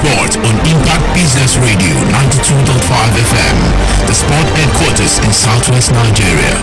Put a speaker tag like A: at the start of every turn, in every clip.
A: sport on Impact Business Radio 92.5FM, the sport headquarters in Southwest Nigeria.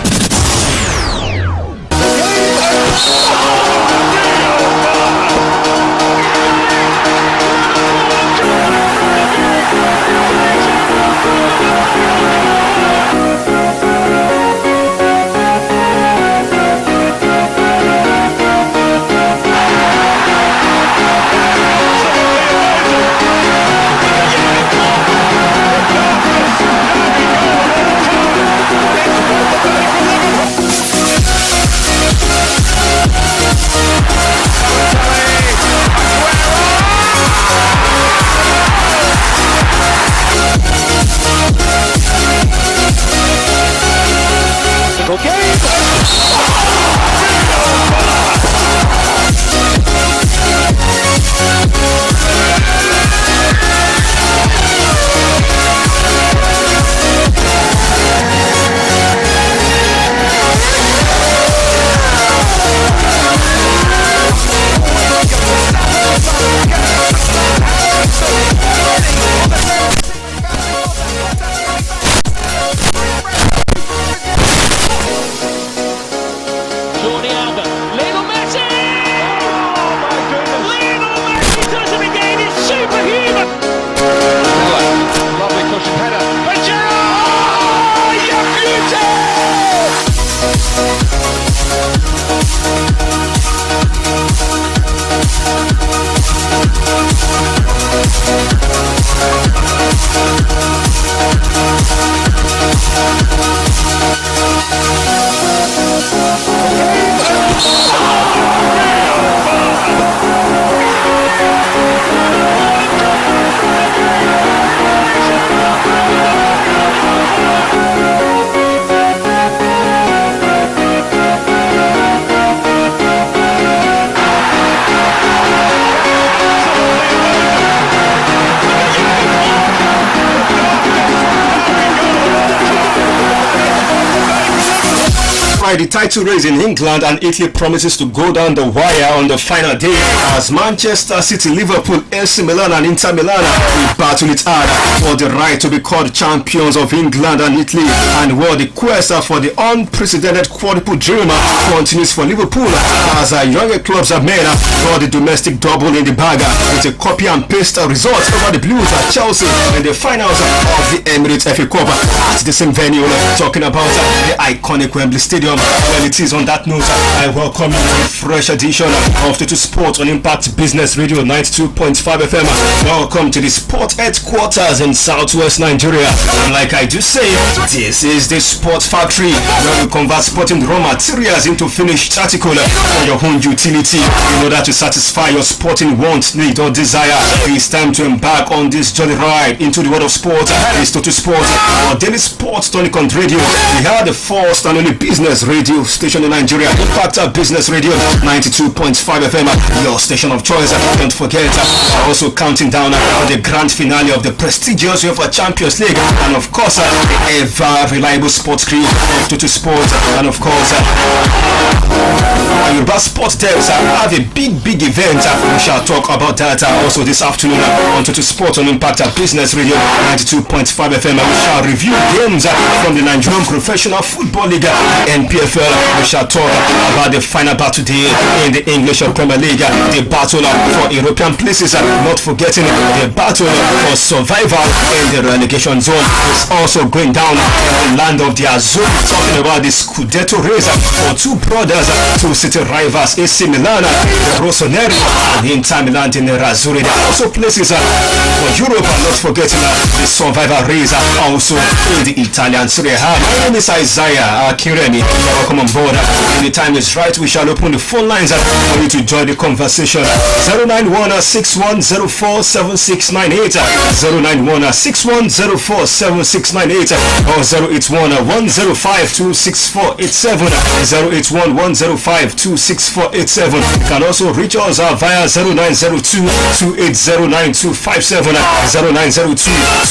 B: The title race in England and Italy promises to go down the wire on the final day as Manchester City, Liverpool, AC Milan and Inter Milan will battle it hard for the right to be called champions of England and Italy, and while the quest for the unprecedented quadruple dream continues for Liverpool as younger clubs have made for the domestic double in the bag with a copy and paste result over the Blues at Chelsea in the finals of the Emirates FA Cup at the same venue. Talking about the iconic Wembley Stadium. Well, it is on that note, I welcome you to a fresh edition of Total Sport on Impact Business Radio 92.5FM. Welcome to the sport headquarters in Southwest Nigeria. And like I do say, this is the Sport Factory, where we convert sporting raw materials into finished article for your own utility in order to satisfy your sporting want, need or desire. It's time to embark on this jolly ride into the world of sport. It's Total Sport, our daily sports tonic on radio. We are the first and only business radio station in Nigeria, Impact Business Radio 92.5FM, your station of choice. Don't forget, we're also counting down on the grand finale of the prestigious UEFA Champions League, and of course, the ever reliable sports crew of Total Sport, and of course, Yoruba Sports Devs have a big event. We shall talk about that also this afternoon on Total Sport on Impact Business Radio 92.5FM. We shall review games from the Nigerian Professional Football League, NPFL. We shall talk about the final battle today in the English Premier League, the battle for European places, not forgetting the battle for survival in the relegation zone is also going down in the land of the Azul. Talking about the Scudetto race for two brothers, two city rivals, AC Milan, the Rossoneri, and Inter Milan, the Nerazzurri. There are also places for Europe, not forgetting the survival race also in the Italian Serie A. My name is Isaiah Kiremi. Welcome on board. When the time is right, we shall open the phone lines for you to join the conversation. 091-6104-7698, 091-6104-7698, or 081-105-26487, 081-105-26487. You can also reach us via 0902-2809-257,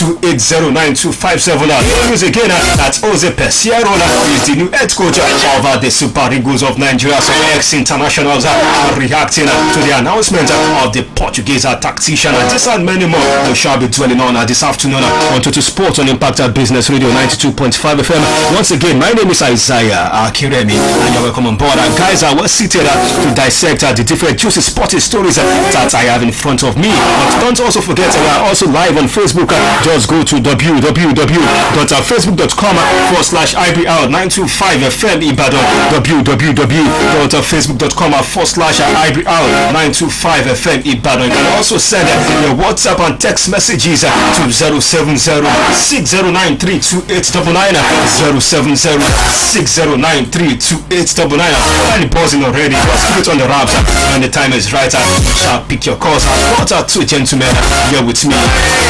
B: 0902-2809-257. News again, that Jose Pesiero is the new head coach of the Super Eagles of Nigeria. So ex-internationals are reacting to the announcement of the Portuguese tactician. And this and many more we shall be dwelling on this afternoon on Total Sports on Impact Business Radio 92.5 FM. Once again, my name is Isaiah Kiremi, and you're welcome on board. Guys, we're seated to dissect the different juicy sporting stories that I have in front of me. But don't also forget, we are also live on Facebook. Just go to www.facebook.com/IBR925FM Ibadan, www.facebook.com/IBR925FM Ibadan. You can also send your WhatsApp and text messages to 070-6093-2899, 070-6093-2899. And the buzzing already, just keep it on the wraps when the time is right. We shall pick your calls. I've got two gentlemen here with me.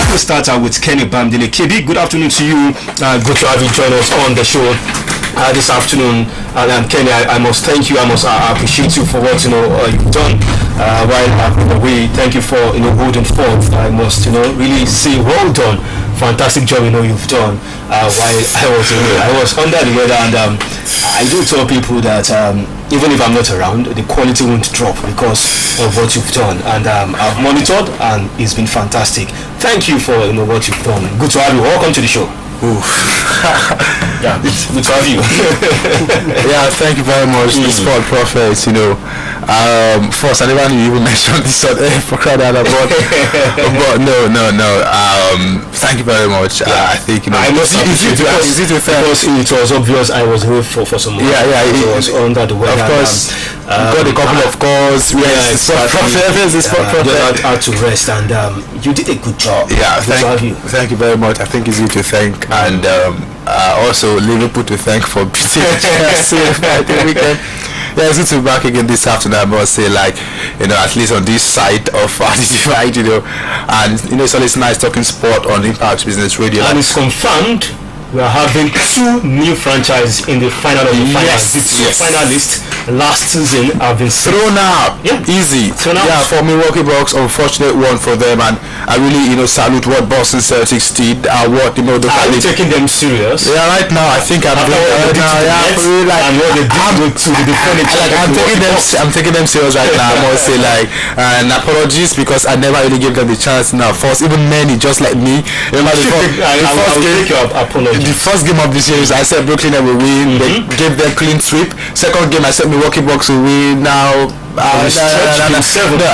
B: We'll start with Kenny Bamdele. KB, good afternoon to you. Good to have you join us on the show this afternoon. And Kenny, I must thank you. I must appreciate you for what you've done while away. Thank you for holding forth. I must really say well done. Fantastic job you've done while I was away. I was under the weather, and I do tell people that even if I'm not around, the quality won't drop because of what you've done. And I've monitored, and it's been fantastic. Thank you for what you've done. Good to have you. Welcome to the show. Yeah, it's good to have you.
C: Yeah, thank you very much. The Sport Prophets, first I never knew you even mentioned this on air for crying out loud, but no. Thank you very much. I think
B: I must appreciate because it was obvious I was away for some months.
C: Yeah,
B: it was under the weather.
C: Of course, got a couple of calls.
B: Yes, the Sport Prophet had to rest, and you did a good job.
C: Yeah, thank you very much. I think it's you to thank, and also Liverpool to thank for beating Chelsea at the weekend. Yeah, it's good to be back again this afternoon. I must say, at least on this side of the divide, and it's always nice talking sport on Impact Business Radio.
B: And it's confirmed we are having two new franchises in the final of the finals. The two finalists last season have been
C: thrown out.
B: Yeah,
C: easy.
B: Yeah,
C: for Milwaukee Bucks, unfortunate one for them, and I really salute what Boston Celtics did.
B: Are you taking them serious?
C: Yeah, right now I think I'm doing I'm taking them serious right now. I must say, and apologies because I never really gave them the chance. Now, first, even many just like me. The first game of the series, I said Brooklyn will win. They gave them clean sweep. Second game, I said Milwaukee Bucks will win. Now,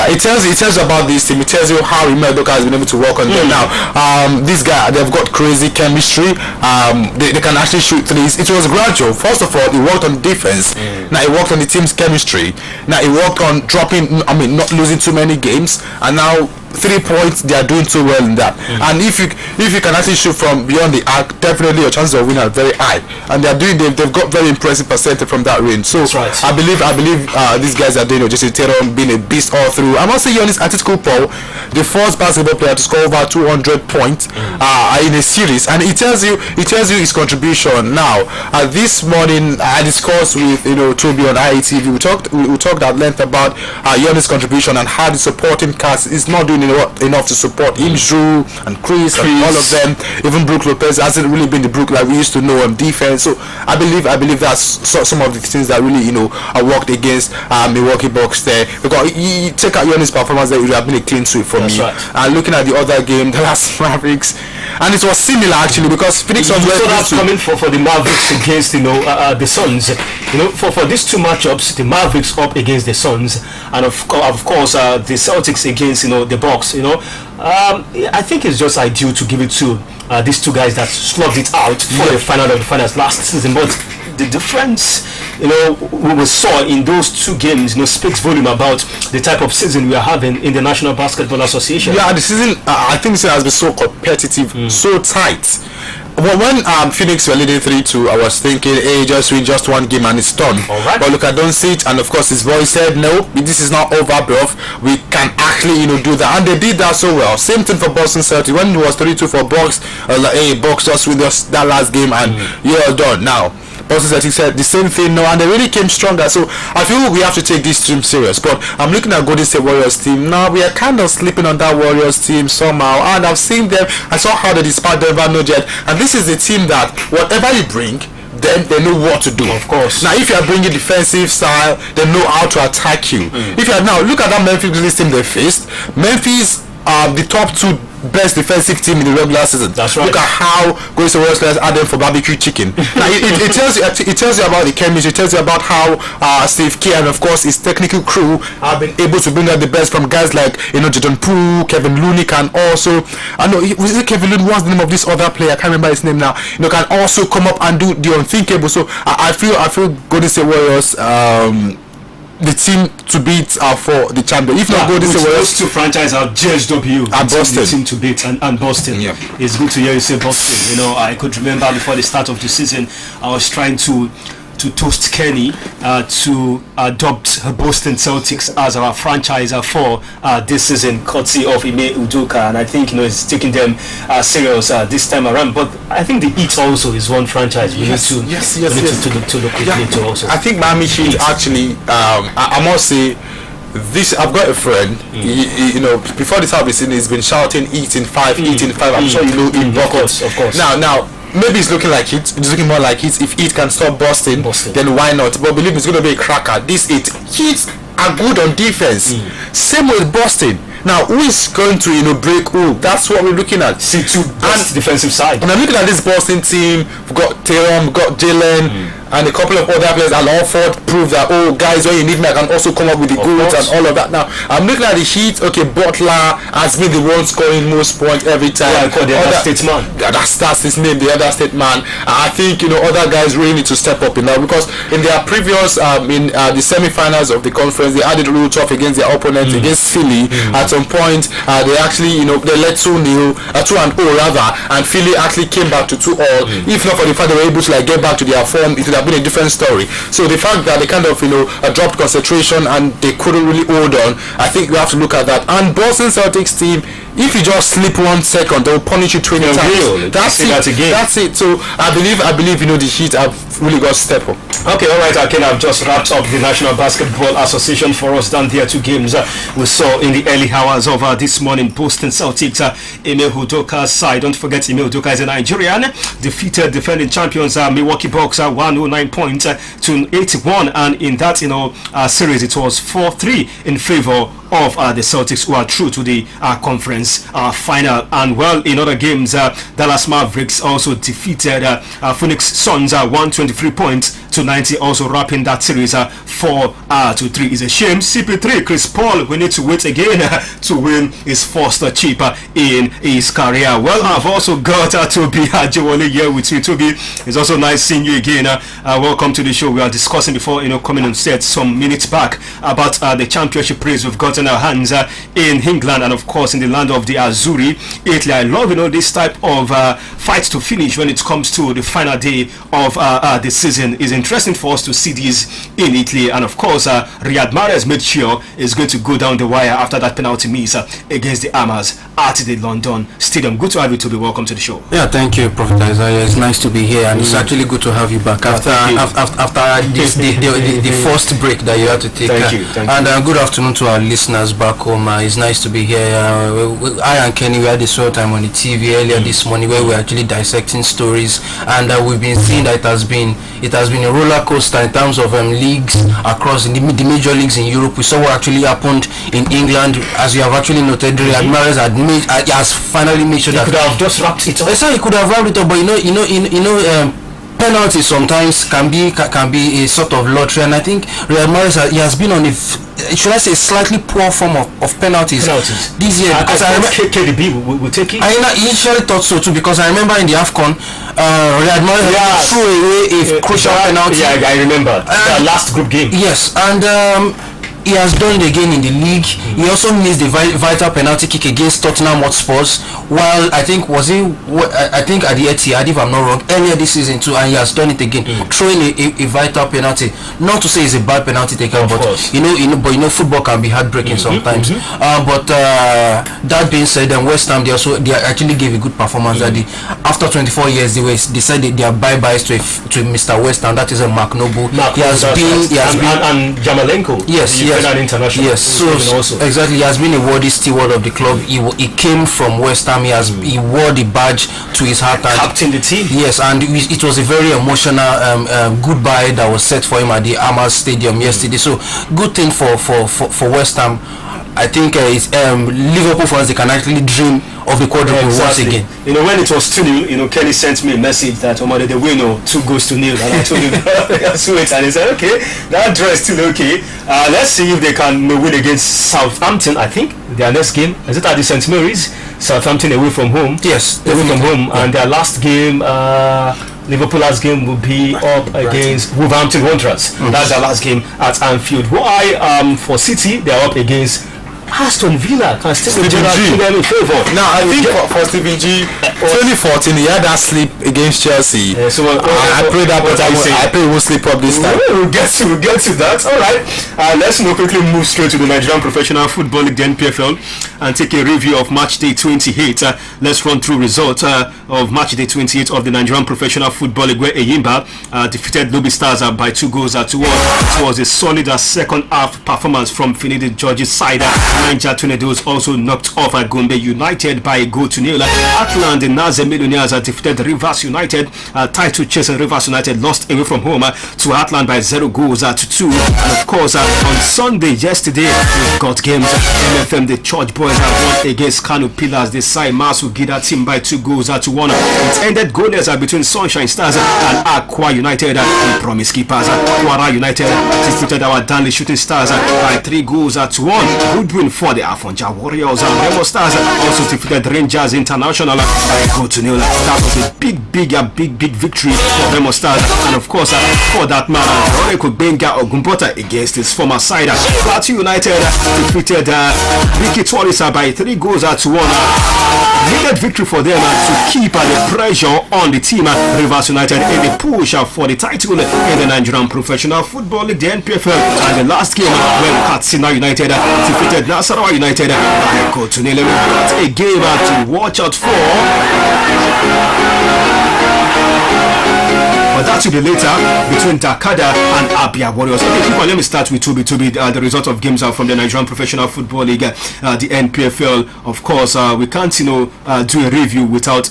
C: it tells you about this team. It tells you how Imeldoka has been able to work on them. Now, this guy, they've got crazy chemistry. They can actually shoot threes. It was gradual. First of all, he worked on defense. Now he worked on the team's chemistry. Now he worked on not losing too many games. And now 3 points, they are doing too well in that. And if you can actually shoot from beyond the arc, definitely your chances of winning are very high. And they've got very impressive percentage from that range. So right. I believe these guys are doing just being a beast all through. I must say, Giannis Antetokounmpo, the first basketball player to score over 200 points in a series, and it tells you his contribution. Now, this morning I discussed with Toby on IATV. We talked at length about Giannis' contribution and how the supporting cast is not doing enough to support him, Drew and Chris and all of them. Even Brook Lopez hasn't really been the Brook like we used to know on defense. So I believe that's some of the things that really are worked against Milwaukee Bucks there. Because you take out Giannis' performance, there would have been a clean sweep for me. Right. And looking at the other game, the last Mavericks, and it was similar actually because Phoenix was
B: coming for the Mavericks against the Suns. For these two matchups, the Mavericks up against the Suns, and of course the Celtics against the Bucks. I think it's just ideal to give it to these two guys that slugged it out for the final of the finals last season. But the difference we saw in those two games speaks volume about the type of season we are having in the National Basketball Association.
C: Yeah, the season I think it has been so competitive, so tight. When Phoenix were leading 3-2, I was thinking, hey, just win just one game and it's done.
B: Right.
C: But look, I don't see it, and of course his voice said, no, this is not over, bro. We can actually do that, and they did that so well. Same thing for Boston Celtics. When it was 3-2 for Bucks, hey, Bucks just win that last game and you're done. Now Boston Celtics said the same thing now, and they really came stronger. So I feel we have to take this team serious. But I'm looking at Golden State Warriors team now. We are kind of sleeping on that Warriors team somehow, and I've seen them. I saw how they despite Denver Nuggets, and this is a team that whatever you bring, then they know what to do.
B: Of course.
C: Now, if you are bringing defensive style, they know how to attack you. If you are now look at that Memphis Grizzlies team they faced. Memphis are the top 2 best defensive team in the regular season.
B: That's right.
C: Look at how Golden State Warriors had them for barbecue chicken. Now it tells you about the chemistry. It tells you about how Steve Kerr and of course his technical crew have been able to bring out the best from guys like Jordan Poole, Kevin Looney can also. I know was it Kevin Looney? What's the name of this other player? I can't remember his name now. Can also come up and do the unthinkable. So I feel Golden State Warriors. The team to beat are for the champion. If not Golden State Warriors,
B: those 2 franchises are JSW
C: and Boston.
B: The team to beat and Boston.
C: Yeah.
B: It's good to hear you say Boston. I could remember before the start of the season, I was trying to toast Kenny to adopt Boston Celtics as our franchise for this season, courtesy of Ime Udoka, and I think it's taking them serious this time around. But I think the Heat also is one franchise we need to look into also.
C: I think Miami Heat actually, I must say, this I've got a friend. Before this service, he's been shouting eating 5. I'm sure you know in buckets.
B: Of course.
C: Now. Maybe it's looking like it. It's looking more like it. If it can stop Boston, then why not? But believe me, it's going to be a cracker. This Heat are good on defense. Same with Boston. Now, who is going to break who? That's what we're looking at.
B: C2 best defensive side.
C: And I'm looking at this Boston team. We've got Tatum, we've got Jalen, and a couple of other players. And Alford prove that guys, when you need me, I can also come up with the goals and all of that. Now, I'm looking at the Heat. Okay, Butler has been the one scoring most points every time.
B: Yeah, I call the other state man.
C: That's his name, the other state man. I think other guys really need to step up in that, because in their previous in the semi-finals of the conference, they had it real tough against their opponents, against Philly. At some point, they actually they led 2-0, 2-0 rather, and Philly actually came back to 2-all. If not for the fact they were able to get back to their form, it would have been a different story. So the fact that they kind of dropped concentration and they couldn't really hold on, I think we have to look at that. And Boston Celtics team, if you just slip 1 second, they'll punish you 20 times. That's it. So I believe the Heat have really got to step up.
B: Okay, all right, Ken, I've just wrapped up the National Basketball Association for us down there. 2 games we saw in the early hours of this morning. Boston Celtics, Ime Udoka's side. Don't forget, Ime Udoka is a Nigerian. Defeated defending champions Milwaukee Bucks 109 points to 81, and in that series it was 4-3 in favor of the Celtics, who are through to the conference final. And in other games, Dallas Mavericks also defeated Phoenix Suns 123 points to 90, also wrapping that series 4-3. It's a shame CP3 Chris Paul, we need to wait again to win his first chip in his career. Well, I've also got Toby Ajewole here with me. Toby, it's also nice seeing you again. Welcome to the show. We are discussing before coming on set some minutes back about the championship race we've got in our hands in England and of course in the land of the Azzurri, Italy. I love this type of fight to finish when it comes to the final day of the season. It's interesting for us to see this in Italy, and of course Riyad Mahrez made sure is going to go down the wire after that penalty miss against the Hammers at the London Stadium. Good to have you, to be welcome to the show.
D: Yeah, thank you, Prophet Isaiah. It's nice to be here, and it's actually good to have you back after this, the first break that you had to take.
B: Thank you.
D: And good afternoon to our listeners back home. It's nice to be here. I and Kenny, we had this short time on the TV earlier this morning where we're actually dissecting stories, and we've been seeing that it has been a roller coaster in terms of leagues across the major leagues in Europe. We saw what actually happened in England, as you have actually noted. Riyad Mahrez has finally made sure that
B: he could have just wrapped it up.
D: He could have wrapped it up, but penalties sometimes can be a sort of lottery, and I think Riyad Mahrez he has been on a slightly poor form of penalties this year, because I remember
B: KDB will take it.
D: I initially thought so too, because I remember in the AFCON Riyad Mahrez threw away a crucial penalty.
B: Yeah, I remember the last group game.
D: Yes, and he has done it again in the league. He also missed the vital penalty kick against Tottenham Hotspurs, while I think at the Etihad, if I'm not wrong, earlier this season too, and he has done it again, throwing a vital penalty. Not to say he's a bad penalty taker, but football can be heartbreaking sometimes. But that being said, West Ham they actually gave a good performance. After 24 years, they decided their bye-byes to Mr. West Ham. That is a Mark Noble.
B: And Jamalenko.
D: Yes,
B: an international.
D: Yes, so
B: also.
D: exactly, he has been a worthy steward of the club. He came from West Ham. He wore the badge to his heart. And
B: captain the team.
D: Yes, and it was a very emotional goodbye that was set for him at the Amas Stadium yesterday. So good thing for West Ham. I think it's Liverpool fans, they can actually dream of the quadruple once again.
B: You know, when it was 2-0, Kenny sent me a message that they win 2-0, and I told him wait, and he said okay, that draw is still okay. Let's see if they can win against Southampton. I think their next game is it at the St. Mary's. Southampton away from home.
D: Yes,
B: away from home, and their last game. Liverpool's last game will be up against Wolverhampton Wanderers. That's their last game at Anfield. Why? For City, they are up against Aston Villa. Can Steven Gerrard do them in favour?
C: Now I think for Steven G, 2014 he had that slip against Chelsea.
B: Yeah, so
C: I pray that, but I pray he won't slip up this time.
B: We'll get to that. All right. Let's quickly move straight to the Nigerian Professional Football League, the NPFL, and take a review of match day 28. Let's run through results of match day 28 of the Nigerian Professional Football League, where Eyimba defeated Lobby Stars by 2 goals to 1. It was a solid second half performance from Finidi George's side. Niger Tornadoes also knocked off Gombe United by a goal to 0. Atland and Naze Millionaires defeated Rivers United. Title chasing Rivers United lost away from home to Atland by 0 goals to 2. And of course, on Sunday yesterday, we got games. MFM, the Church Boys have won against Kano Pillars. The Sai Masu Gida team by 2 goals to 1. It ended goalless between Sunshine Stars and Aqua United. And Promise Keepers, Kwara United defeated our Danley Shooting Stars by 3 goals to 1. Good win for the Afonja Warriors. And Remo Stars also defeated Rangers International by a goal to 0. That was a big victory for Remo Stars. And of course, for that man, Oreko Benga Ogumbota against his former side. Plateau United defeated Vicky Torisa by 3 goals to 1. Needed victory for them to keep the pressure on the team. Rivers United in the push for the title in the Nigerian Professional Football League, the NPFL. And the last game when Katsina United defeated Nasarawa United by a goal to 0. A game to watch out for. But that will be later between Dakada and Abia Warriors. Okay, people, let me start with Toby. The result of games from the Nigerian Professional Football League, the NPFL. Of course, we can't, do a review without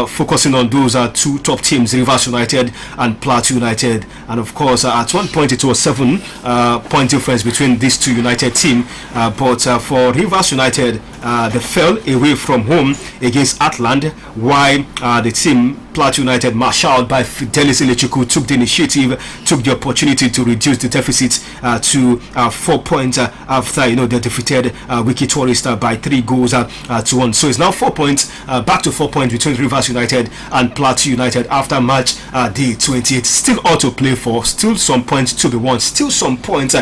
B: focusing on those two top teams, Rivers United and Plateau United. And of course, at one point it was 7-point difference between these two United teams. But for Rivers United, they fell away from home against Atland, while the team Plateau United, marshaled by Fidelis Elechiku, took the initiative, took the opportunity to reduce the deficit to 4 points after they defeated Wiki Tourist by 3 goals to 1. So it's now 4 points, back to 4 points between Rivers United and Plateau United after match day 28. Still all to play for, still some points to be won, still some points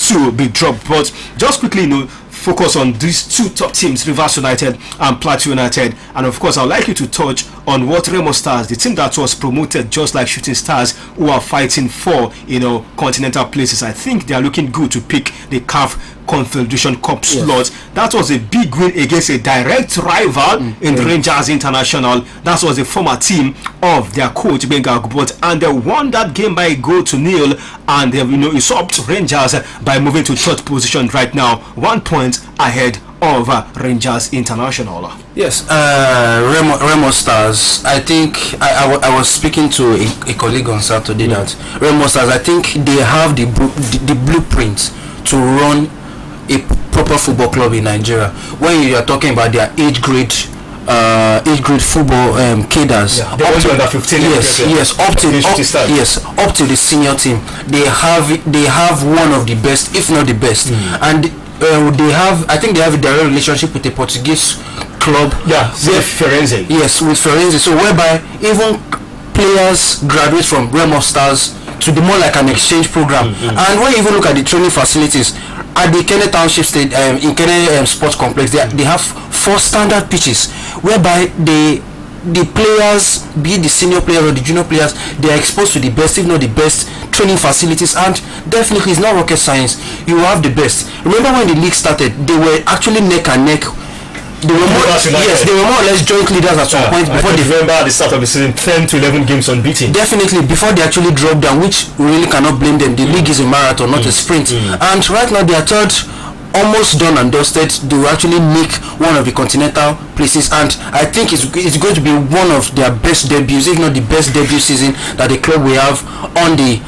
B: to be dropped. But just quickly, focus on these two top teams, Rivers United and Plateau United. And of course, I'd like you to touch on what Remo Stars, the team that was promoted just like Shooting Stars, who are fighting for continental places. I think they are looking good to pick the CAF Confederation Cup slot. That was a big win against a direct rival in Rangers International. That was the former team of their coach Benga Agbot, and they won that game by a goal to 0. And they usurped Rangers by moving to third position right now, 1 point ahead of Rangers International.
D: Yes, Remo Stars. I think I was speaking to a colleague on Saturday that Remo Stars, I think they have the blueprint to run a proper football club in Nigeria. When you are talking about their age grade football cadres,
B: up to under 15,
D: up to the senior team, they have one of the best, if not the best, and I think they have a direct relationship with a Portuguese club.
B: With Firenze.
D: Yes, with Firenze. So whereby even players graduate from Remo Stars to the more like an exchange program. And when you even look at the training facilities at the Kenne Township State in Kenne Sports Complex, they have 4 standard pitches whereby the players, be it the senior players or the junior players, they are exposed to the best, if not the best, training facilities. And definitely it's not rocket science. You have the best. Remember when the league started, they were actually neck and neck they were more or less joint leaders at some point before they
B: remember at the start of the season 10 to 11 games unbeaten.
D: Definitely before they actually dropped down, which we really cannot blame them. The league is a marathon, not a sprint. And right now they are third, almost done and dusted. They will actually make one of the continental places, and I think it's going to be one of their best debuts, if not the best debut season that the club will have on the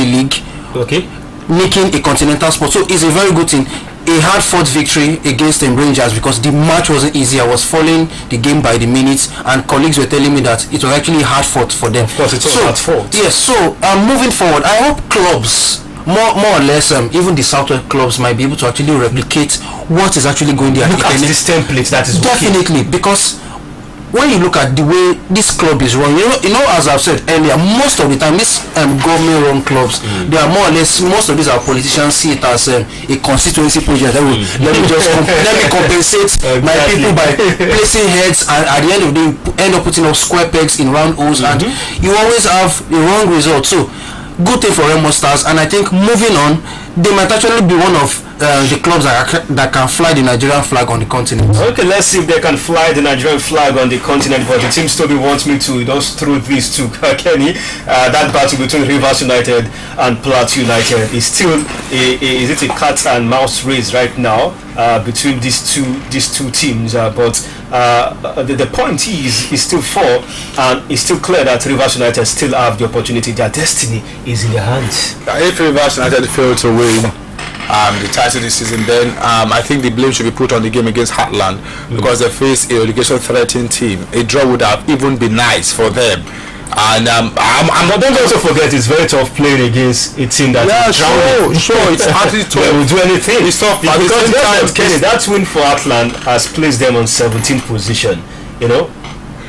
D: league.
B: Okay,
D: making a continental spot. So it's a very good thing. A hard fought victory against the Rangers, because the match wasn't easy. I was following the game by the minutes, and colleagues were telling me that it was actually hard fought for them.
B: Of course, it was hard fought.
D: Yes. So moving forward, I hope clubs, more or less, even the Southwest clubs, might be able to actually replicate what is actually going there.
B: Look at this template that is
D: definitely working. Because when you look at the way this club is run, you know, as I've said earlier, most of the time these government-run clubs, they are more or less, most of these are politicians see it as a constituency project. Let me compensate my people by placing heads, and at the end of the day, end up putting up square pegs in round holes, and you always have the wrong result. So good thing for Remo Stars, and I think moving on, they might actually be one of the clubs that can fly the Nigerian flag on the continent.
B: Okay, let's see if they can fly the Nigerian flag on the continent. But the team Toby wants me to just throw this to Kenny. That battle between Rivers United and Plateau United is still is it a cat and mouse race right now between these two teams? But the point is still 4, and it's still clear that Rivers United still have the opportunity. Their destiny is in their hands.
C: If Rivers United fail to win the title this season, then I think the blame should be put on the game against Heartland, because they face a relegation threatening team. A draw would have even been nice for them. And
B: but don't also forget, it's very tough playing against a team that is drowning.
C: Sure, it's actually tough.
B: They will do anything.
C: It's tough
B: because Kenny, that win for Heartland has placed them on 17th position. You know.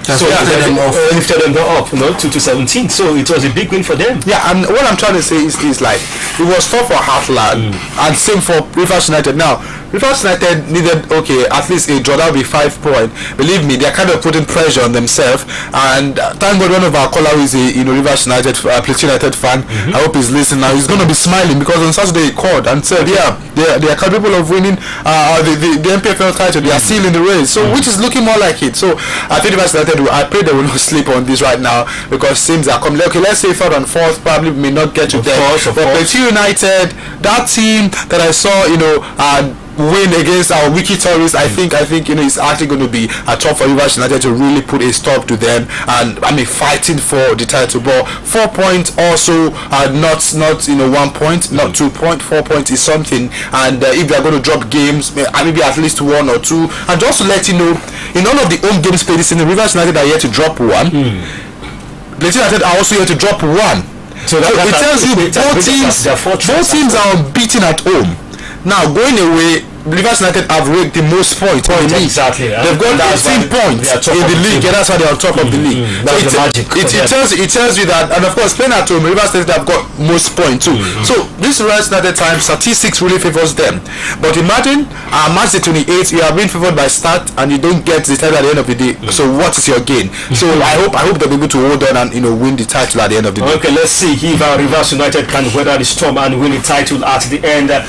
B: So lifted them up, to 17. So it was a big win for them.
C: Yeah, and what I'm trying to say is like, it was tough for Heartland, and same for Rivers United. Now, Rivers United needed, at least a draw. That would be 5 points. Believe me, they're kind of putting pressure on themselves. And thank God one of our callers is a Rivers United, Plateau United fan. I hope he's listening now. He's going to be smiling, because on Saturday he called and said, they are capable of winning the MPFL title. They are still in the race, so which is looking more like it. So I think Rivers United, I pray they will not sleep on this right now, because teams are coming. Okay, let's say 3rd and 4th probably may not get to them. But Plateau United, that team that I saw, win against our wiki tourists, I think it's actually going to be a tough for Rivers United to really put a stop to them, and fighting for the title. But 4 points also, not 1 point, not 2 points. 4 points is something, and if they are going to drop games, maybe at least 1 or 2. And just to let you know, in all of the home games played this season, Rivers United are yet to drop 1. Plateau United are also yet to drop 1. So it tells you both teams are unbeaten at home. Now, going away, Rivers United have raked the most points in the league.
B: Exactly.
C: They've got 18 points in the league. Yeah, that's why they're on top of the league.
B: That's the magic.
C: It tells you that, and of course, playing at home, Rivers United have got most points too. So this Rivers United time, statistics really favors them. But imagine, match the 28th, you are being favored by start, and you don't get the title at the end of the day. So what is your gain? So I hope they'll be able to hold on and win the title at the end of the day.
B: Okay, let's see if Rivers United can weather the storm and win the title at the end of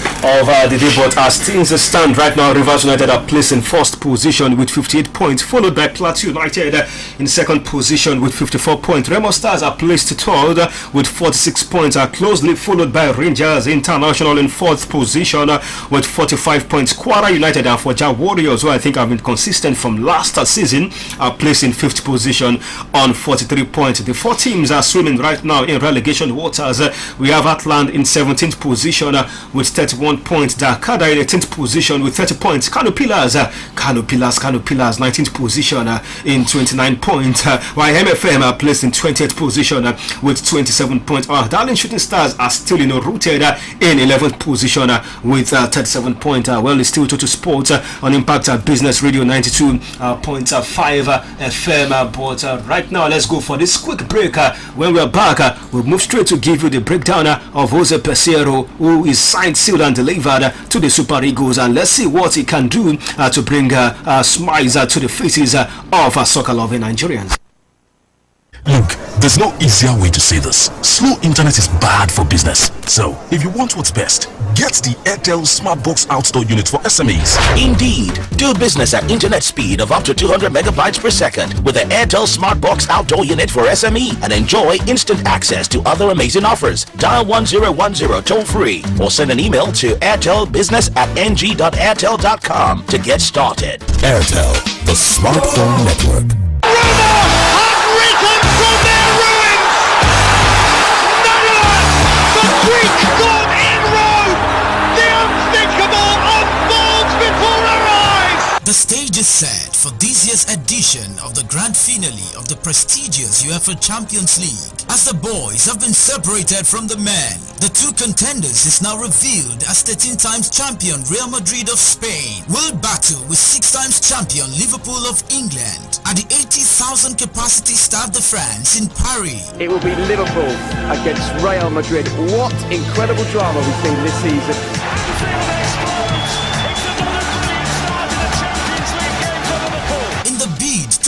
B: the day. But as things stand right now, Rivers United are placed in 1st position with 58 points, followed by Plateau United in 2nd position with 54 points. Remo Stars are placed 3rd with 46 points, are closely followed by Rangers International in 4th position with 45 points. Kwara United and Foja Warriors, who I think have been consistent from last season, are placed in 5th position on 43 points. The 4 teams are swimming right now in relegation waters. We have Heartland in 17th position with 31 points. Dakada in 18th position with 30 points. Kano Pillars 19th position in 29 points. While MFM are placed in 20th position with 27 points. Our Darling Shooting Stars are still rooted in 11th position with 37 points. Well, it's still Total Sports on Impact Business Radio 92.5 FM. But right now, let's go for this quick break. When we're back, we'll move straight to give you the breakdown of Jose Pesero, who is signed, sealed and delivered to the Super Eagles, and let's see what he can do to bring smiles to the faces of soccer-loving Nigerians.
E: Look, there's no easier way to say this. Slow internet is bad for business. So, if you want what's best, get the Airtel Smartbox Outdoor Unit for SMEs.
F: Indeed, do business at internet speed of up to 200 megabytes per second with the Airtel Smartbox Outdoor Unit for SME and enjoy instant access to other amazing offers. Dial 1010 toll free or send an email to airtelbusiness@ng.airtel.com to get started.
E: Airtel, the smartphone network.
A: The stage is set for this year's edition of the grand finale of the prestigious UEFA Champions League. As the boys have been separated from the men, the two contenders is now revealed as 13 times champion Real Madrid of Spain will battle with 6 times champion Liverpool of England at the 80,000 capacity Stade de France in Paris.
G: It will be Liverpool against Real Madrid. What incredible drama we've seen this season.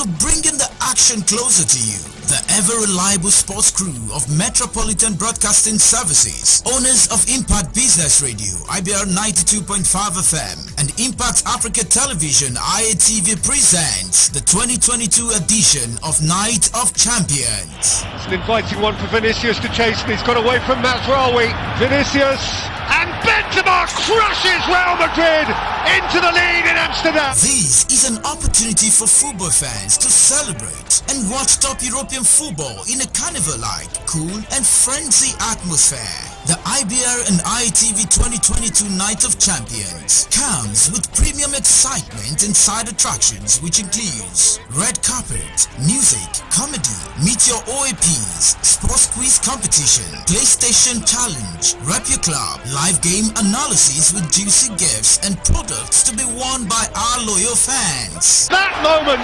A: To bring in the action closer to you, the ever-reliable sports crew of Metropolitan Broadcasting Services, owners of Impact Business Radio, Ibr92.5FM, and Impact Africa Television, IATV presents the 2022 edition of Night of Champions.
H: It's an inviting one for Vinicius to chase, and he's got away from Mazraoui. Vinicius and Benzema crushes Real Madrid into the lead in Amsterdam.
A: This is an opportunity for football fans to celebrate and watch top European football in a carnival-like, cool and frenzy atmosphere. The IBR and ITV 2022 Night of Champions comes with premium excitement and side attractions, which includes red carpet, music, comedy, meet your OAPs, sports quiz competition, PlayStation challenge, rep your club, live game analysis with juicy gifts and products to be won by our loyal fans.
H: That moment,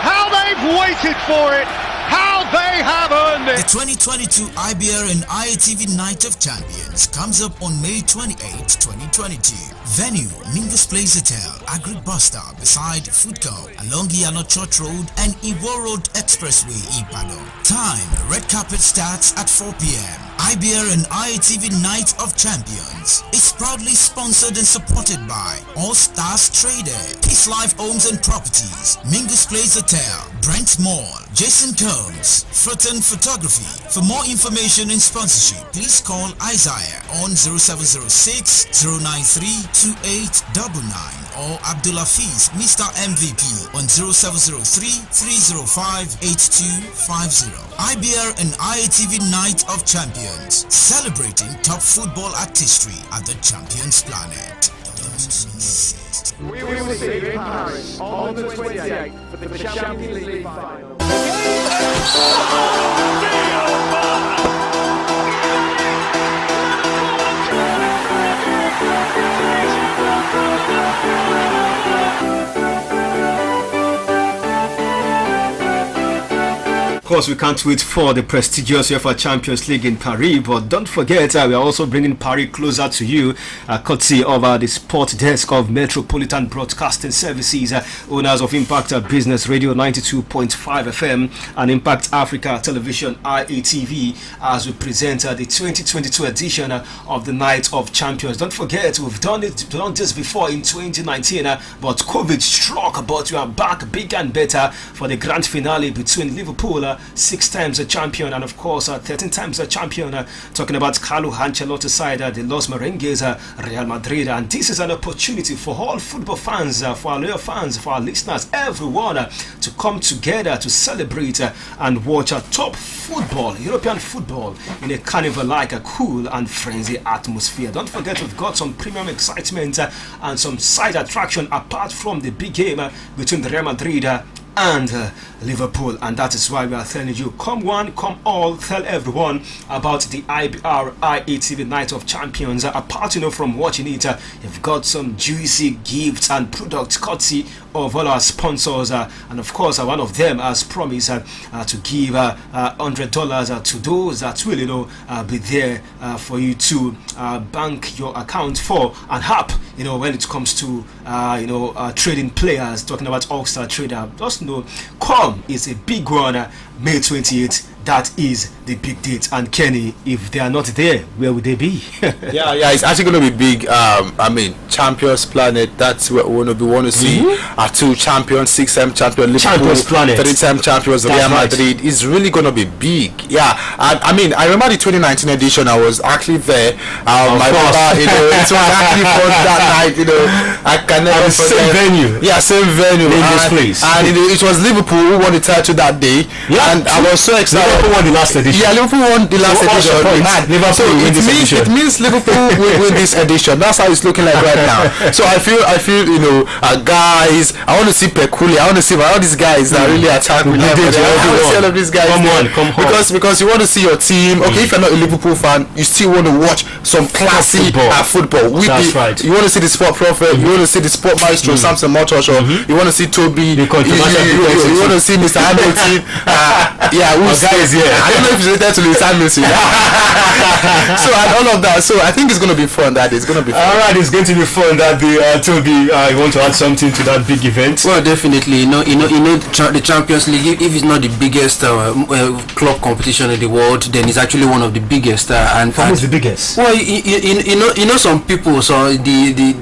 H: how they've waited for it, how they have earned it.
A: The 2022 IBR and IATV Night of Champions comes up on May 28, 2022. Venue, Mingus Place Hotel, Agri Bus Stop beside Food Co. along Yano Church Road and Iwo Road Expressway, Ibadan. Time, red carpet starts at 4 p.m. IBR and IATV Night of Champions is proudly sponsored and supported by All Stars Trader, Peace Life Homes and Properties, Mingus Place Hotel, Brent Mall, Jason Combs, Furton Photography. For more information and sponsorship, please call Isaiah on 0706 093 2899 or Abdulafiz Mr. MVP on 0703 305 8250. IBR and IATV Night of Champions, celebrating top football artistry at the Champions Planet.
G: We will see you in Paris on the 28th for the Champions League final.
B: Of course, we can't wait for the prestigious UEFA Champions League in Paris, but don't forget we are also bringing Paris closer to you, courtesy of the sport desk of Metropolitan Broadcasting Services, owners of Impact Business Radio 92.5 FM and Impact Africa Television IATV, as we present the 2022 edition of the Night of Champions. Don't forget, we've done this before in 2019, but COVID struck, but we are back bigger and better for the grand finale between Liverpool, 6 times a champion, and of course 13 times a champion, talking about Carlo Ancelotti's side, the Los Merengues, Real Madrid. And this is an opportunity for all football fans, for our loyal fans, for our listeners, everyone to come together to celebrate and watch top football, European football, in a carnival-like, cool and frenzy atmosphere. Don't forget, we've got some premium excitement and some side attraction apart from the big game between Real Madrid and Liverpool, and that is why we are telling you, come one, come all, tell everyone about the IBR IATV Night of Champions. Apart from watching it, you've got some juicy gifts and products courtesy of all our sponsors, and of course, one of them has promised to give $100 to those that will, be there for you to bank your account for an app. When it comes to trading players, talking about All-Star Trader, just come is a big one. May 28th. That is the big date. And Kenny, if they are not there, where would they be?
C: yeah, it's actually going to be big. Champions Planet. That's what we want to see. Our 2 champions, 6-time champion, Liverpool, 3-time champions, Real Madrid. Right. It's really going to be big. Yeah, I remember the 2019 edition. I was actually there. My brother, it was actually fun that night. I can never forget.
B: Same venue.
C: Yeah, same venue.
B: In this place.
C: And it was Liverpool who won the title that day. Yeah, and I was so excited.
B: Liverpool won the last edition.
C: Yeah, Liverpool won the last edition. So it means Liverpool will win this edition. That's how it's looking like right now. So I feel guys, I want to see Pekuli. I want to see all these guys that really attack me. I want to see all of these guys.
B: Come on.
C: Because you want to see your team. Okay, if you're not a Liverpool fan, you still want to watch some classy football.
B: That's right.
C: You want to see the sport prophet. You want to see the sport maestro Samson Motos. You want to see Toby. You want to see Mr. Hamilton. Guys, I don't know if it's related to Lewis Hamilton. So and all of that. So I think it's going to be fun. It's going to be fun.
B: All right, it's going to be fun. Toby, you want to add something to that big event?
D: Well, definitely. The Champions League, if it's not the biggest club competition in the world, then it's actually one of the biggest.
B: Who's the biggest?
D: Well, some people. So the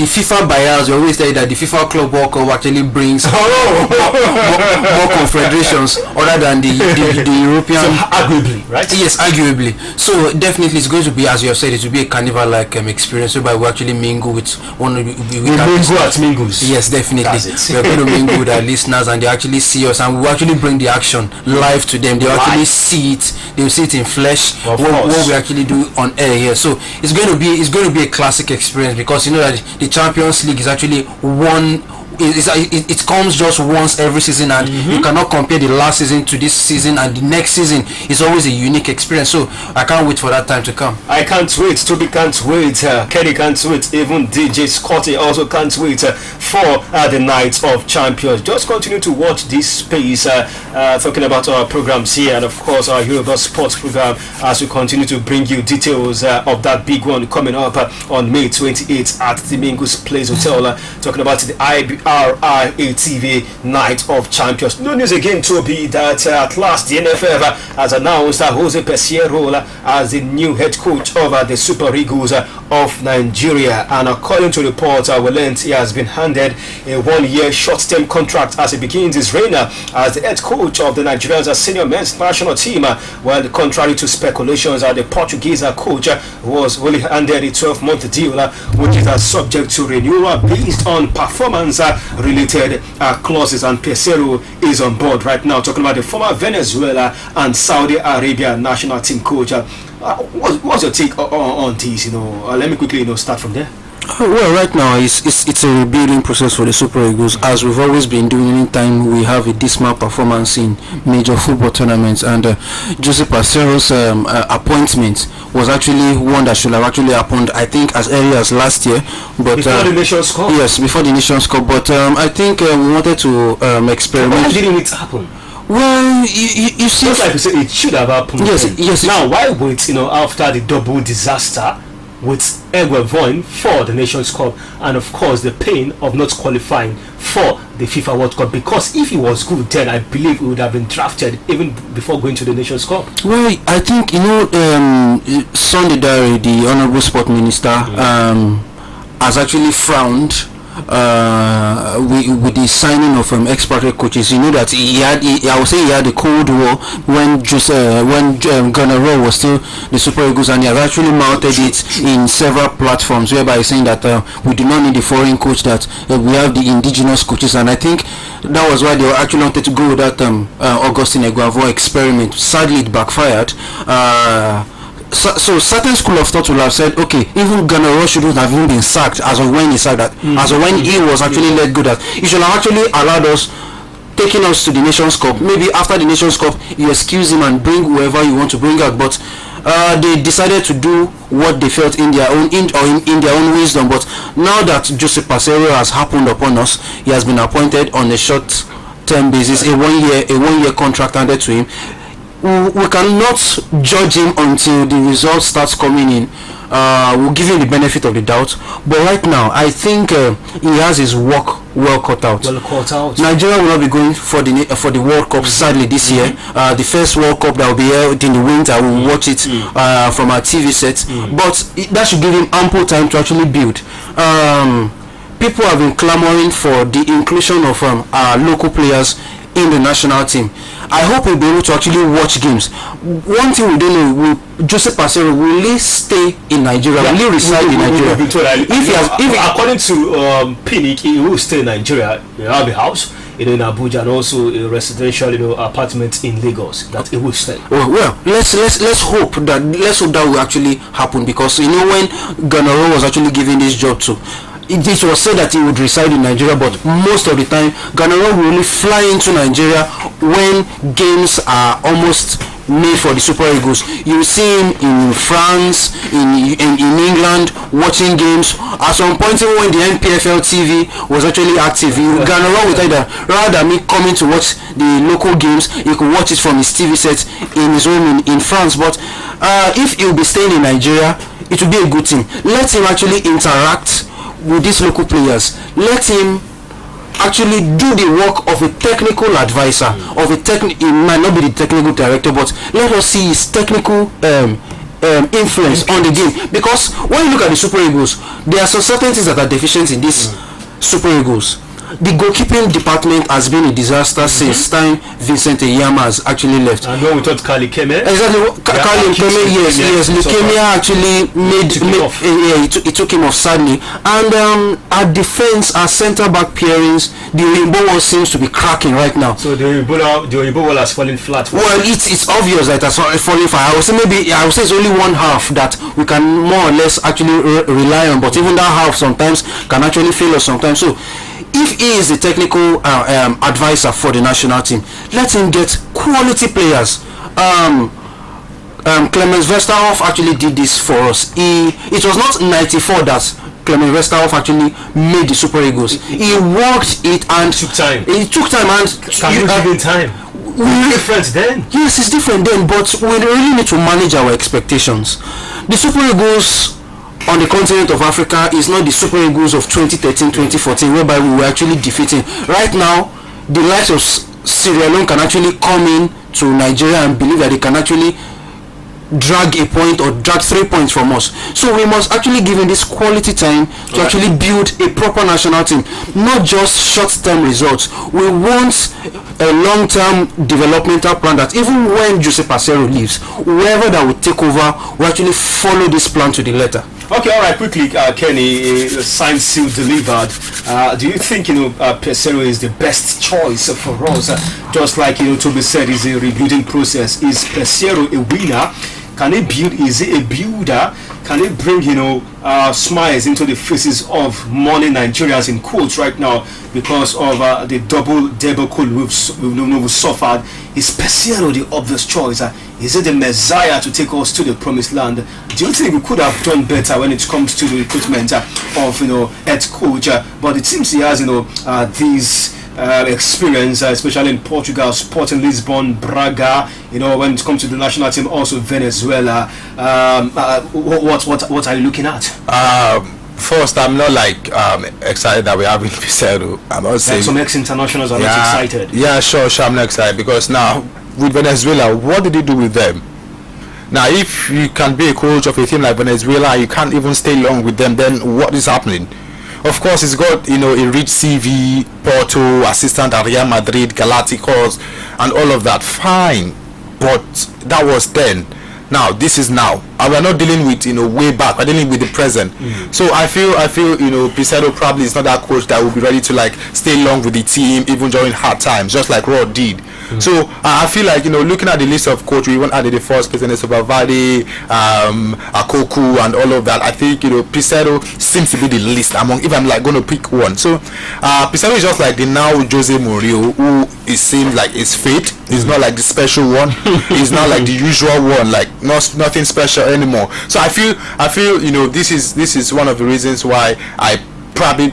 D: FIFA buyers always say that the FIFA Club World Cup actually brings more confederations other than the European.
B: So arguably, right?
D: Yes, arguably. So definitely, it's going to be, as you have said, it will be a carnival-like experience whereby we actually mingle with one of the.
B: We mingle at Mingles.
D: Yes, definitely. We're going to mingle with our listeners, and they actually see us, and we actually bring the action live to them. They actually see it. They will see it in flesh. What we actually do on air here. So it's going to be a classic experience, because that the Champions League is actually one. It comes just once every season, and you cannot compare the last season to this season, and the next season is always a unique experience. So I can't wait for that time to come.
B: I can't wait. Toby can't wait. Kenny can't wait. Even DJ Scotty also can't wait for the Night of Champions. Just continue to watch this space, talking about our programs here, and of course our Yoruba Sports program, as we continue to bring you details of that big one coming up on May 28th at the Mingus Place Hotel, talking about the IBR Night of Champions. No news again, Toby, that at last the NFF has announced Jose Peseiro as the new head coach of the Super Eagles of Nigeria, and according to reports we learned he has been handed a 1-year short-term contract as he begins his reign as the head coach of the Nigeria's senior men's national team. Well, contrary to speculations, the Portuguese coach was only handed a 12-month deal, which is subject to renewal based on performance related clauses, and Peseiro is on board right now, talking about the former Venezuela and Saudi Arabia national team coach. What's your take on this? Let me quickly start from there.
D: Well, right now it's a rebuilding process for the Super Eagles, as we've always been doing anytime we have a dismal performance in major football tournaments. And Jose Paseiro's appointment was actually one that should have actually happened, I think, as early as last year. But
B: before the Nations Cup.
D: Yes, before the Nations Cup. But I think we wanted to experiment.
B: Why didn't it happen?
D: Well, you see,
B: just like you said, it should have happened.
D: Yes.
B: Now, why wait? After the double disaster with Egwavoin for the Nations Cup, and of course the pain of not qualifying for the FIFA World Cup, because if he was good then I believe he would have been drafted even before going to the Nations Cup.
D: Well, I think Sunday Dare, the Honourable Sport Minister, has actually frowned with the signing of expatriate coaches. You know that I would say he had a cold war when Gunnar was still the Super Eagles, and he has actually mounted it in several platforms whereby he's saying that we do not need a foreign coach, that we have the indigenous coaches. And I think that was why they actually wanted to go with that Augustine Eguavoen experiment. Sadly, it backfired. So certain school of thought will have said, okay, even Gunnar shouldn't have even been sacked as of when he said that, as of when he was actually let go, that he should have actually allowed us, taking us to the Nations Cup. Maybe after the Nations Cup, you excuse him and bring whoever you want to bring out. But they decided to do what they felt in their own in their own wisdom. But now that Jose Pacero has happened upon us, he has been appointed on a short-term basis, a one-year contract handed to him. We cannot judge him until the result starts coming in. We'll give him the benefit of the doubt, but right now I think he has his work well cut out. Nigeria will not be going for the World Cup sadly this year. The first World Cup that will be held in the winter, we'll watch it from our TV set, but that should give him ample time to actually build. People have been clamoring for the inclusion of our local players in the national team. I hope he'll be able to actually watch games. One thing we don't know, will Jose Pacero, will he stay in Nigeria? Will he reside in Nigeria?
B: According to Pinnick, he will stay in Nigeria. He have a house in Abuja and also a residential apartment in Lagos that he will stay.
D: Well, let's hope that will actually happen, because when Ganaro was actually given this job to, it was said that he would reside in Nigeria, but most of the time Ganaro will only fly into Nigeria when games are almost made for the Super Eagles. You see him in France, in England, watching games. At some point, even when the NPFL TV was actually active, Ganaro would either, rather than me coming to watch the local games, he could watch it from his TV set in his home in France. But if he'll be staying in Nigeria, it will be a good thing. Let him actually interact with these local players. Let him actually do the work of a technical advisor, it might not be the technical director, but let us see his technical influence on the game. Because when you look at the Super Eagles, there are some certain things that are deficient in these Super Eagles. The goalkeeping department has been a disaster since time Vincent Eyama has actually left.
B: And when we thought Kali Keme,
D: Kali Keme, yes, leukemia actually it took him off sadly. And our defense, our centre back pairings, the Oyinbo wall seems to be cracking right now.
B: So the Oyinbo wall has fallen flat.
D: Well, it's obvious that it has fallen flat. I would say it's only one half that we can more or less actually rely on, but even that half sometimes can actually fail us sometimes. So if he is the technical advisor for the national team, let him get quality players. Clemens Vesterhoff actually did this for us. It was not 94 that Clemens Vesterhoff actually made the Super Eagles. He worked it and
B: it took time.
D: And
B: can you give him time? Different then?
D: Yes, it's different then, but we really need to manage our expectations. The Super Eagles on the continent of Africa is not the Super Eagles of 2013-2014, whereby we were actually defeating. Right now, the likes of Sierra Leone can actually come in to Nigeria and believe that they can actually drag a point or drag 3 points from us. So we must actually give him this quality time to actually build a proper national team, not just short-term results. We want a long-term developmental plan that even when Jose Pacero leaves, whoever that will take over will actually follow this plan to the letter.
B: Okay, all right, quickly, Kenny, signed, sealed, delivered. Do you think, Pacero is the best choice for us? Just like, Toby said, it's a rebuilding process. Is Pacero a winner? Can he build? Is he a builder? Can he bring, smiles into the faces of money Nigerians in quotes right now because of the double debacle we've suffered? Is Pacero the obvious choice? Is it the Messiah to take us to the promised land? Do you think we could have done better when it comes to the recruitment of head coach? But it seems he has these experience, especially in Portugal, Sporting Lisbon, Braga. When it comes to the national team, also Venezuela. What are you looking at?
C: First, I'm not excited that we're having Pacero. I'm not saying
B: some ex-internationals are not excited.
C: Yeah, sure, I'm not excited because now with Venezuela, what did he do with them? Now, if you can be a coach of a team like Venezuela, you can't even stay long with them, then what is happening? Of course, he's got a rich CV, Porto, assistant at Real Madrid, Galacticos, and all of that. Fine, but that was then. Now this is now, and we're not dealing with way back. We're dealing with the present. So I feel Pacero probably is not that coach that will be ready to stay long with the team even during hard times, just like Rod did. So I feel like looking at the list of coach, we even added the first place in Supervadi, Akoku, and all of that. I think Pacero seems to be the least among. If I'm going to pick one, so Pacero is just like the now Jose Mourinho, who it seems like is fate. It's not like the special one. It's not like the usual one. Like nothing special anymore. So I feel this is one of the reasons why I probably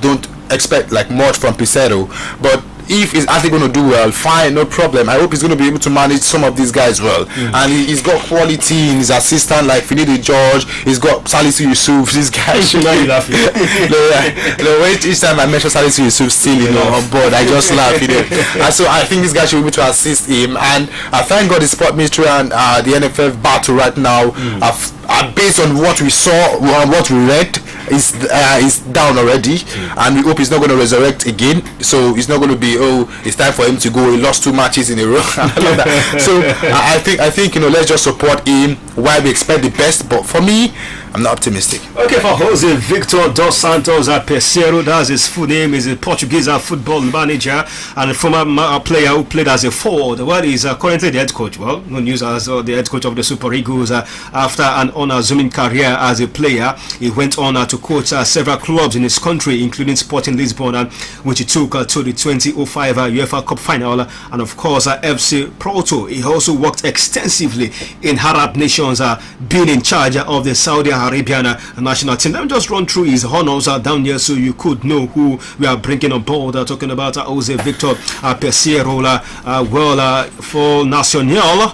C: don't expect like much from Pizarro, but if he's actually going to do well, fine, no problem. I hope he's going to be able to manage some of these guys well. And he's got quality in his assistant, like Finidi George. He's got Salisu Yusuf. This guy. Each time I mention Salisu Yusuf, still on board, I just laugh. And so I think this guy should be able to assist him. And I thank God the sport ministry and the NFF battle right now. Based on what we saw, what we read, is down already, and we hope he's not going to resurrect again. So it's not going to be it's time for him to go. He lost 2 matches in a row. So I think let's just support him while we expect the best. But for me, I'm not optimistic.
B: Okay, for Jose Victor dos Santos Pecero, that's his full name. He's a Portuguese football manager and a former player who played as a forward. Well, he's currently the head coach. Well, no news as the head coach of the Super Eagles. After an unassuming career as a player, he went on to coach several clubs in his country, including Sporting Lisbon, which he took to the 2005 UEFA Cup final, and of course FC Porto. He also worked extensively in Arab nations, being in charge of the Saudi Arabian national team. Let me just run through his honors down here so you could know who we are bringing on board. Talking about Jose Victor Pecero. For Nacional,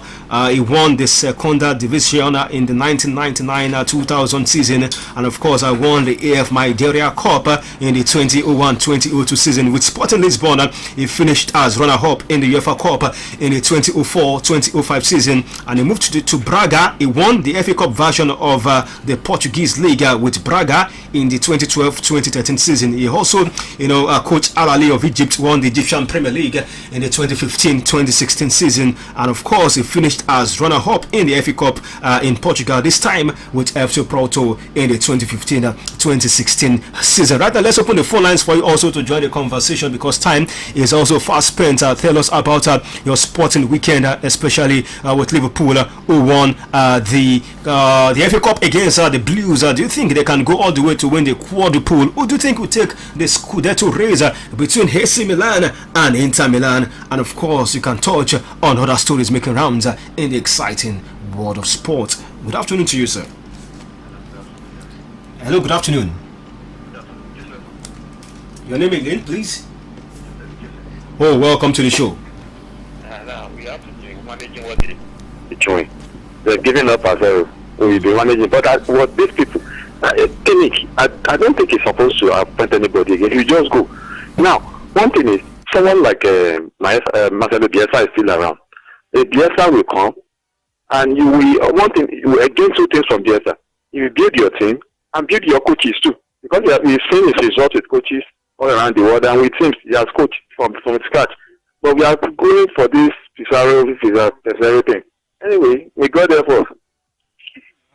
B: he won the Segunda Division in the 1999-2000 season, and of course won the AF Madeira Cup in the 2001-2002 season. With Sporting Lisbon, he finished as runner-up in the UEFA Cup in the 2004-2005 season, and he moved to Braga. He won the FA Cup version of the Portuguese League with Braga in the 2012-2013 season. He also, coached Al Ahly of Egypt, won the Egyptian Premier League in the 2015-2016 season, and of course he finished as runner-up in the FA Cup in Portugal, this time with FC Porto in the 2015-2016 season. Right now, let's open the phone lines for you also to join the conversation, because time is also fast spent. Tell us about your sporting weekend, especially with Liverpool, who won the FA Cup against the Blues. Do you think they can go all the way to win the quadruple? Who do you think will take the Scudetto race between AC Milan and Inter Milan? And of course, you can touch on other stories making rounds in the exciting world of sport. Good afternoon to you, sir. Hello, good afternoon. Your name again, please? Oh, welcome to the show.
I: We have to be managing what they're doing. They're giving up as we'll be managing. But what these people, I don't think it's supposed to appoint anybody again. You just go. Now, one thing is, someone like Marcelo Bielsa is still around. Bielsa will come, and you will gain 2 things from Bielsa. You will build your team and build your coaches too, because we've seen his results with coaches all around the world, and with teams he has coached from scratch. But we are going for this Pizarro thing. Anyway, we got there for.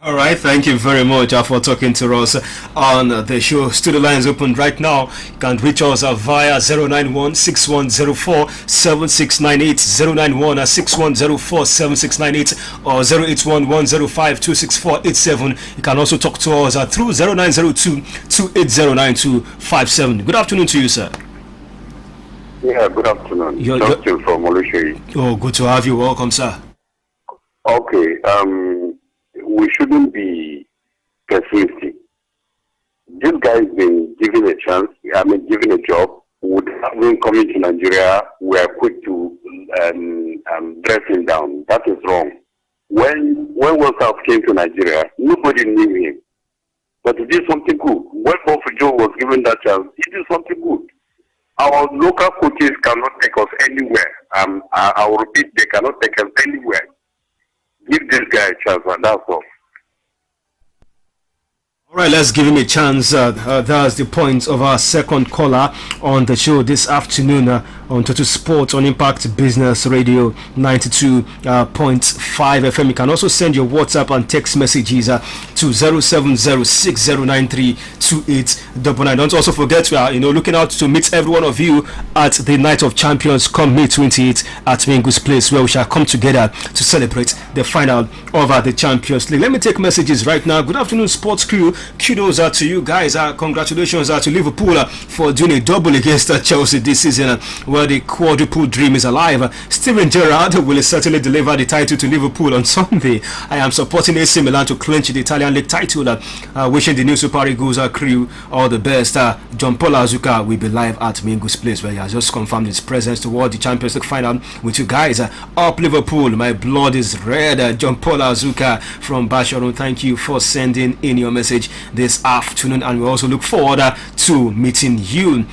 B: All right, thank you very much for talking to us on the show. Studio lines open right now. You can reach us via 091-6104-7698, 091-6104-7698, or 081-105-26487. You can also talk to us through 0902-2809257. Good afternoon to you, sir.
I: Yeah, good afternoon. Justin from Oluseyi.
B: Oh, good to have you. Welcome, sir.
I: Okay, we shouldn't be pessimistic. This guy's been given a chance, given a job. Would have been coming to Nigeria, we are quick to dress him down. That is wrong. When World Cup came to Nigeria, nobody knew him. But he did something good. When Bob Joe was given that chance, he did something good. Our local coaches cannot take us anywhere. I will repeat, they cannot take us anywhere. Give this guy a chance, and that's all.
B: All right, let's give him a chance. That's the point of our second caller on the show this afternoon on Total Sports on Impact Business Radio 92.5 FM. You can also send your WhatsApp and text messages to 0706093289. Don't also forget we are looking out to meet every one of you at the Night of Champions come May 28th at Mingus Place, where we shall come together to celebrate the final of the Champions League. Let me take messages right now. Good afternoon, sports crew. Kudos to you guys. Congratulations to Liverpool for doing a double against Chelsea this season. Well, However, the quadruple dream is alive. Steven Gerrard will certainly deliver the title to Liverpool on Sunday. I am supporting AC Milan to clinch the Italian league title. Wishing the new Super Eagles crew all the best. John Paul Azuka will be live at Mingus Place, where he has just confirmed his presence toward the Champions League final with you guys. Up Liverpool, my blood is red. John Paul Azuka from Basharun, thank you for sending in your message this afternoon, and we also look forward to meeting you.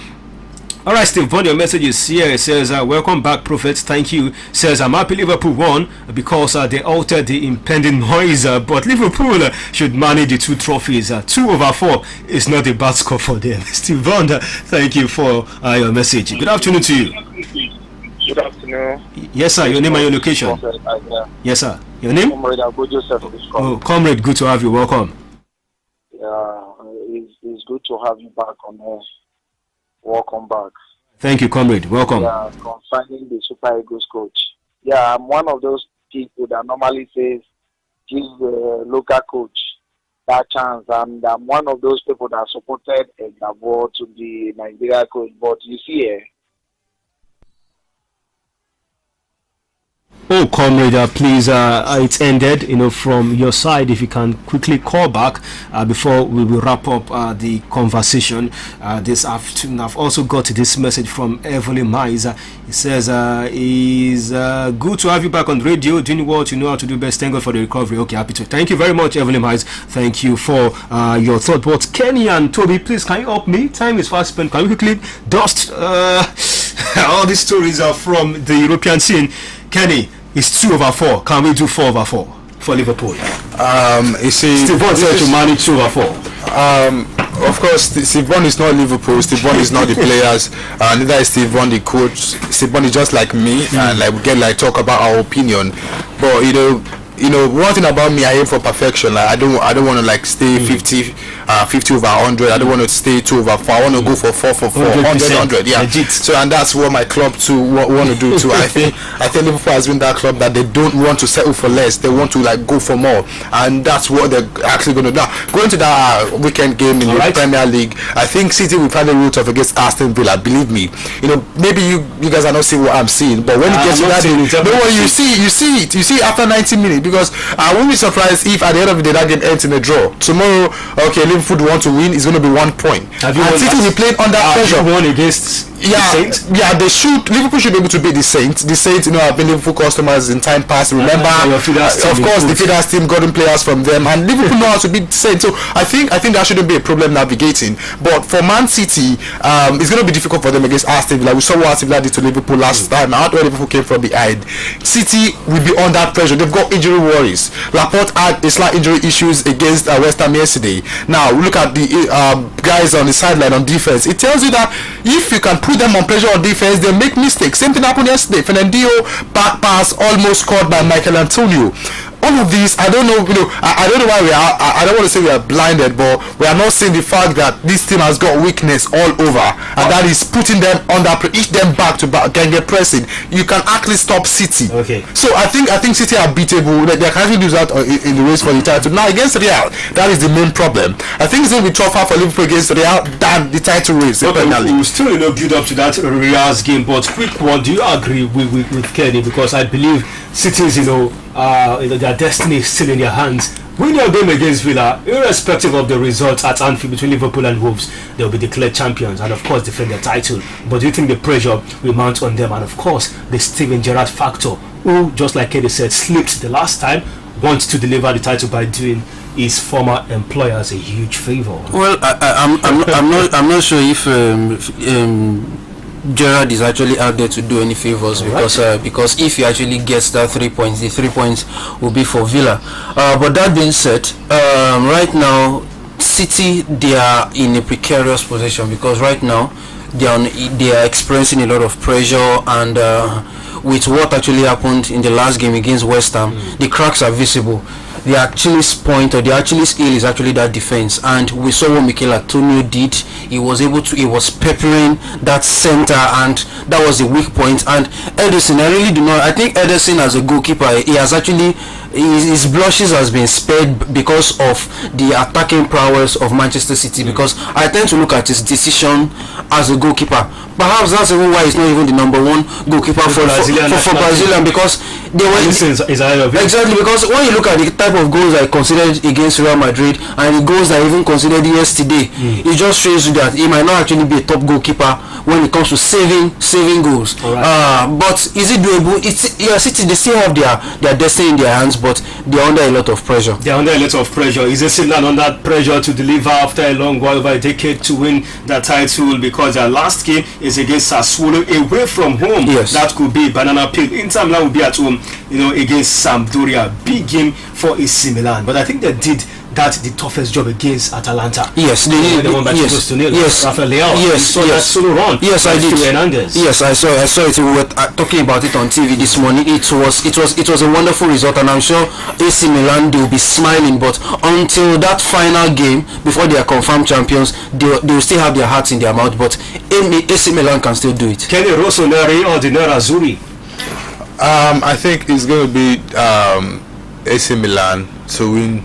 B: Alright, Steve, one of your messages here. It says, welcome back, Prophet. Thank you. Says, I'm happy Liverpool won because they altered the impending noise. But Liverpool should manage the 2 trophies. 2/4 is not a bad score for them. Steve Bond, thank you for your message. Good afternoon to you.
J: Good afternoon.
B: Yes, sir. Your name and your location. Yes, sir. Your name?
J: Comrade Abu Joseph.
B: Oh, Comrade, good to have you. Welcome.
J: Yeah, it's good to have you back on air. Welcome back.
B: Thank you, Comrade. Welcome.
J: Yeah, concerning the Super Eagles coach. Yeah, I'm one of those people that normally says give the local coach that chance, and I'm one of those people that supported Egbavo to be Nigeria coach. But you see here.
B: Oh, Comrade, please, it's ended, from your side. If you can quickly call back before we will wrap up the conversation this afternoon. I've also got this message from Evelyn Mize. It says, it's good to have you back on radio, doing what you know how to do best. Thank God for the recovery. Okay, happy to. Thank you very much, Evelyn Mize. Thank you for your thought. But Kenny and Toby, please, can you help me? Time is fast spent. Can you quickly dust all these stories are from the European scene? Kenny, it's 2/4. Can we do 4/4 for Liverpool?
C: You see,
B: Steve Bond said to manage 2/4.
C: Of course, Steve Bond is not Liverpool. Steve Bond is not the players. Neither is Steve Bond the coach. Steve Bond is just like me, and we get talk about our opinion. But one thing about me, I aim for perfection. I don't want to stay 50/100. I don't want to stay 2/4. I want to go for 4/4, 100. Yeah. Legit. So, and that's what my club too want to do too. I think Liverpool has been that club that they don't want to settle for less. They want to go for more, and that's what they're actually going to do. Now, going to that weekend game in the Premier League, I think City will find a route off against Aston Villa. Believe me, maybe you guys are not seeing what I'm seeing, but when it gets to that, you see it. You see after 90 minutes. Because I won't be surprised if at the end of the day that game ends in a draw. Tomorrow, okay, Liverpool want to win, it's going to be 1 point. And City will be playing under pressure.
B: Won against the Saints?
C: Yeah, they should. Liverpool should be able to beat the Saints. The Saints, have been Liverpool customers in time past. Remember, of course, the Feeders team got in players from them, and Liverpool know how to beat the Saints. So I think that shouldn't be a problem navigating. But for Man City, it's going to be difficult for them against Aston Villa. We saw what Aston Villa did to Liverpool last time. Out where Liverpool came from behind. City will be under pressure. They've got injury worries. Laporte had a slight injury issues against West Ham yesterday. Now look at the guys on the sideline on defense. It tells you that if you can put them on pressure on defense, they'll make mistakes. Same thing happened yesterday. Fernandinho back pass almost scored by Michael Antonio. All of these, I don't know. I don't know why we are. I don't want to say we are blinded, but we are not seeing the fact that this team has got weakness all over, and that is putting them under, each them back to back, can get pressing. You can actually stop City.
B: Okay.
C: So I think City are beatable. They can actually do that in the race for the title. Now against Real, that is the main problem. I think it's going to be tougher for Liverpool against Real than the title race.
B: Okay, we still build up to that Real's game, but quick one. Do you agree with Kenny? Because I believe City's their destiny is still in their hands. Win your game against Villa, irrespective of the result at Anfield between Liverpool and Wolves, they'll be declared champions and of course defend their title. But do you think the pressure will mount on them? And of course the Steven Gerrard factor, who, just like Kenny said, slipped the last time, wants to deliver the title by doing his former employers a huge favor.
D: Well, I'm not sure if Gerrard is actually out there to do any favors, because if he actually gets that 3 points, the 3 points will be for Villa. But that being said, right now City, they are in a precarious position because right now they are experiencing a lot of pressure, and with what actually happened in the last game against West Ham, the cracks are visible. The Achilles point, or the Achilles heel, is actually that defense, and we saw what Mikel Antonio did. He was peppering that center, and that was the weak point. And Ederson, I think Ederson as a goalkeeper, he has actually his blushes has been spared because of the attacking prowess of Manchester City. Because I tend to look at his decision as a goalkeeper. Perhaps that's even why he's not even the number one goalkeeper for Brazilian, because they were exactly, because when you look at the type of goals I considered against Real Madrid and the goals I even considered yesterday, it just shows you that he might not actually be a top goalkeeper when it comes to saving goals. But is it doable? City, they still have their destiny in their hands, but they're under a lot of pressure.
B: Is it still under pressure to deliver after a long while, over a decade, to win the title? Because their last game is against Sassuolo away from home. That could be banana peel. Inter Milan will be at home, against Sampdoria. Big game for AC Milan, but I think they did the toughest job against Atalanta.
D: Yes, they did.
B: They won by 2-0.
D: Yes,
B: Rafael Leao. That solo run.
D: Yes, I did.
B: Hernandez.
D: Yes, I saw it. We were talking about it on TV this morning. It was a wonderful result, and I'm sure AC Milan, they will be smiling. But until that final game, before they are confirmed champions, they will still have their hearts in their mouth. But AC Milan can still do it.
B: Kenny Rossoneri or the Nerazzurri?
C: I think it's going to be AC Milan to win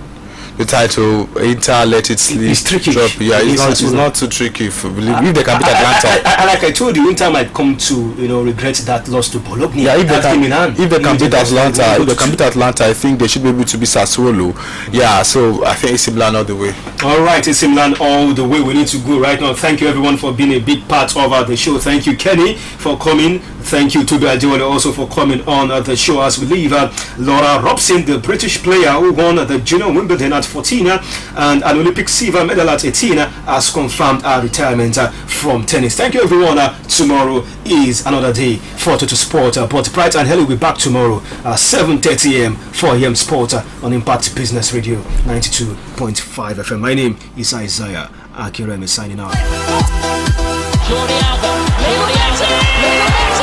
C: the title. Inter let it slip.
B: It's tricky.
C: Drop. Yeah, it's not too tricky. If they can beat Atlanta.
B: Like I told you, Inter might come to regret that loss to Bologna.
C: Yeah, if they can beat Atlanta, I think they should be able to beat Sassuolo. Yeah, so I think AC Milan all the way.
B: All right, AC Milan all the way. We need to go right now. Thank you everyone for being a big part of the show. Thank you, Kenny, for coming. Thank you, Toby Adewale, also for coming on the show. As we leave, Laura Robson, the British player who won the Junior Wimbledon at 14 and an Olympic silver medal at 18, has confirmed her retirement from tennis. Thank you, everyone. Tomorrow is another day for Total Sport, but Bright and Hell will be back tomorrow 7:30 a.m. 4 a.m. Sport on Impact Business Radio 92.5 FM. My name is Isaiah Akireme, signing out.